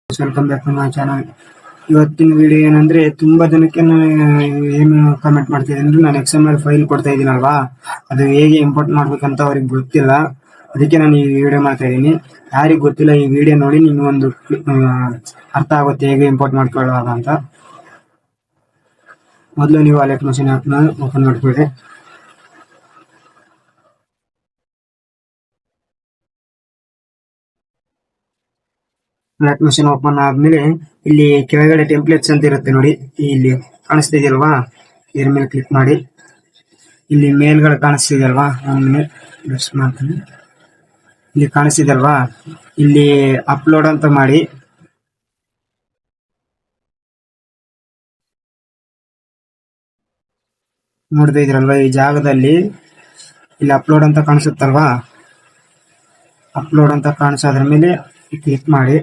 Welcome back to my channel. ಇವತ್ತಿನ video ಏನಂದ್ರೆ, ತುಂಬಾ ಜನಕ್ಕೆ ಏನು ಕಮೆಂಟ್ ಮಾಡ್ತಿದ್ದೀನಿ ಅಂದ್ರೆ, ನಾನು XML ಫೈಲ್ ಕೊಡ್ತಾ ಇದ್ದೀನಲ್ವಾ, ಅದು ಹೇಗೆ ಇಂಪೋರ್ಟ್ ಮಾಡ್ಬೇಕಂತ ಅವ್ರಿಗೆ ಗೊತ್ತಿಲ್ಲ. ಅದಕ್ಕೆ ನಾನು ಈ ವಿಡಿಯೋ ಮಾಡ್ತಾ ಇದ್ದೀನಿ. ಯಾರಿಗೆ ಗೊತ್ತಿಲ್ಲ, ಈ ವಿಡಿಯೋ ನೋಡಿ ನಿಮ್ಗೆ ಒಂದು ಅರ್ಥ ಆಗುತ್ತೆ ಹೇಗೆ ಇಂಪೋರ್ಟ್ ಮಾಡ್ಕೊಳ್ಳೋದು ಅಂತ. ಮೊದಲು ನೀವು ವಾಲೆಟ್ ಮಷೀನ್ ಆ್ಯಪ್ನ ಓಪನ್ ಮಾಡ್ಕೊಳ್ಳಿ. ವಾಲೆಟ್ ಮಷೀನ್ ಓಪನ್ ಆದ್ಮೇಲೆ ಇಲ್ಲಿ ಕೆಳಗಡೆ ಟೆಂಪ್ಲೇಟ್ಸ್ ಅಂತ ಇರುತ್ತೆ ನೋಡಿ, ಇಲ್ಲಿ ಕಾಣಿಸ್ತಿದೆಯಲ್ವಾ, ಇದ್ರ ಮೇಲೆ ಕ್ಲಿಕ್ ಮಾಡಿ. ಇಲ್ಲಿ ಮೇಲ್ಗಡೆ ಕಾಣಿಸ್ತಿದೆಯಲ್ವಾ, ಬೆಸ್ಟ್ ಮಾಡ್ತೀನಿ. ಇಲ್ಲಿ ಕಾಣಿಸ್ತಿದೆಯಲ್ವಾ, ಇಲ್ಲಿ ಅಪ್ಲೋಡ್ ಅಂತ ಮಾಡಿ. ನೋಡ್ತಾ ಇದ್ರಲ್ವಾ, ಈ ಜಾಗದಲ್ಲಿ ಇಲ್ಲಿ ಅಪ್ಲೋಡ್ ಅಂತ ಕಾಣಿಸುತ್ತಲ್ವಾ, ಅಪ್ಲೋಡ್ ಅಂತ ಕಾಣಿಸೋದ್ರ ಮೇಲೆ ಕ್ಲಿಕ್ ಮಾಡಿ.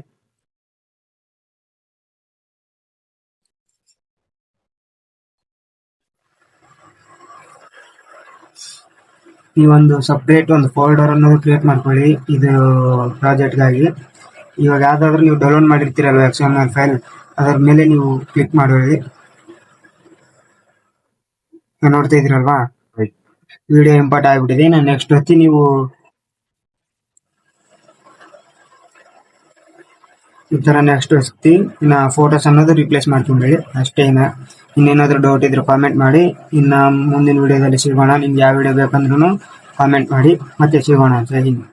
ನೀವೊಂದು ಸಪ್ರೇಟ್ ಒಂದು ಫೋಲ್ಡರ್ ಅನ್ನೋದು ಕ್ರಿಯೇಟ್ ಮಾಡ್ಕೊಳ್ಳಿ ಇದು ಪ್ರಾಜೆಕ್ಟ್ಗಾಗಿ. ಇವಾಗ ಯಾವ್ದಾದ್ರು ನೀವು ಡೌನ್ಲೋಡ್ ಮಾಡಿರ್ತೀರಲ್ವ XML ಫೈಲ್, ಅದರ ಮೇಲೆ ನೀವು ಕ್ಲಿಕ್ ಮಾಡಿ. ನೋಡ್ತಾ ಇದ್ದೀರಲ್ವಾ, ವಿಡಿಯೋ ಇಂಪೋರ್ಟ್ ಆಗಿಬಿಟ್ಟಿದೆ. ನಾನು ನೆಕ್ಸ್ಟ್ ಹೊತ್ತಿ ನೀವು ಈ ಥರ ನೆಕ್ಸ್ಟ್ ಹೊತ್ತಿ ಇನ್ನು ಫೋಟೋಸ್ ಅನ್ನೋದು ರಿಪ್ಲೇಸ್ ಮಾಡ್ಕೊಂಡ್ರಿ ಅಷ್ಟೇ. ಇನ್ನೇನಾದರೂ ಡೌಟ್ ಇದ್ರೆ ಕಾಮೆಂಟ್ ಮಾಡಿ. ಇನ್ನು ಮುಂದಿನ ವಿಡಿಯೋದಲ್ಲಿ ಸಿಗೋಣ. ನಿಮ್ಗೆ ಯಾವ ವಿಡಿಯೋ ಬೇಕಂದ್ರೂ ಕಾಮೆಂಟ್ ಮಾಡಿ, ಮತ್ತೆ ಸಿಗೋಣ. ಜೈ ಹಿಂದ್.